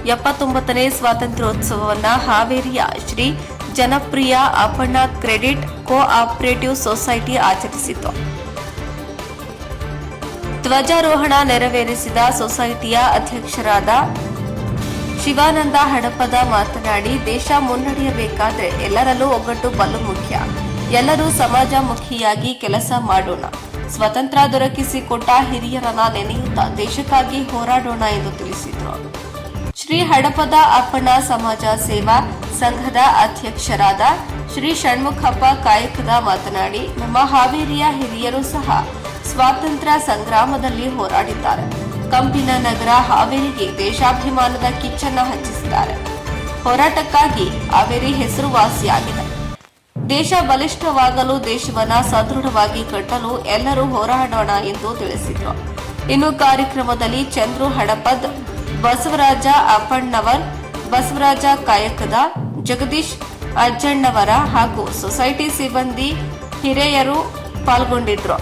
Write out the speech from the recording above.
79ನೇ ಸ್ವಾತಂತ್ರ್ಯೋತ್ಸವವನ್ನು ಹಾವೇರಿಯ ಶ್ರೀ ಜನಪ್ರಿಯ Appanna credit cooperative society ಆಚರಿಸಿತು. ಧ್ವಜಾರೋಹಣ ನೆರವೇರಿಸಿದ ಸೊಸೈಟಿಯ ಅಧ್ಯಕ್ಷರಾದ ಶಿವಾನಂದ ಹಡಪದ ಮಾತನಾಡಿ, ದೇಶ ಮುನ್ನಡೆಯಬೇಕಾದ್ರೆ ಎಲ್ಲರಲ್ಲೂ ಒಗ್ಗಟ್ಟು ಬಲು ಮುಖ್ಯ. ಎಲ್ಲರೂ ಸಮಾಜಮುಖಿಯಾಗಿ ಕೆಲಸ ಮಾಡೋಣ. ಸ್ವತಂತ್ರ ದೊರಕಿಸಿಕೊಟ್ಟ ಹಿರಿಯರನ್ನ ನೆನೆಯುತ್ತಾ ದೇಶಕ್ಕಾಗಿ ಹೋರಾಡೋಣ ಎಂದು ತಿಳಿಸಿದರು. ಶ್ರೀ ಹಡಪದ ಅಪ್ಪಣ್ಣ ಸಮಾಜ ಸೇವಾ ಸಂಘದ ಅಧ್ಯಕ್ಷರಾದ ಶ್ರೀ ಷಣ್ಮುಖಪ್ಪ ಕಾಯಕದ ಮಾತನಾಡಿ, ನಮ್ಮ ಹಾವೇರಿಯ ಹಿರಿಯರು ಸಹ ಸ್ವಾತಂತ್ರ್ಯ ಸಂಗ್ರಾಮದಲ್ಲಿ ಹೋರಾಡಿದ್ದಾರೆ. ಕಂಪಿನ ನಗರ ಹಾವೇರಿಗೆ ದೇಶಾಭಿಮಾನದ ಕಿಚ್ಚನ್ನ ಹಚ್ಚಿಸಿದ್ದಾರೆ. ಹೋರಾಟಕ್ಕಾಗಿ ಹಾವೇರಿ ಹೆಸರುವಾಸಿಯಾಗಿದೆ. ದೇಶ ಬಲಿಷ್ಠವಾಗಲು, ದೇಶವನ್ನ ಸದೃಢವಾಗಿ ಕಟ್ಟಲು ಎಲ್ಲರೂ ಹೋರಾಡೋಣ ಎಂದು ತಿಳಿಸಿದರು. ಇನ್ನು ಕಾರ್ಯಕ್ರಮದಲ್ಲಿ ಚಂದ್ರು ಹಡಪದ್, ಬಸವರಾಜ ಅಪ್ಪಣ್ಣವರ್, ಬಸವರಾಜ ಕಾಯಕದ, ಜಗದೀಶ್ ಅಜ್ಜಣ್ಣವರ ಹಾಗೂ ಸೊಸೈಟಿ ಸಿಬ್ಬಂದಿ ಹಿರಿಯರು ಪಾಲ್ಗೊಂಡಿದ್ರು.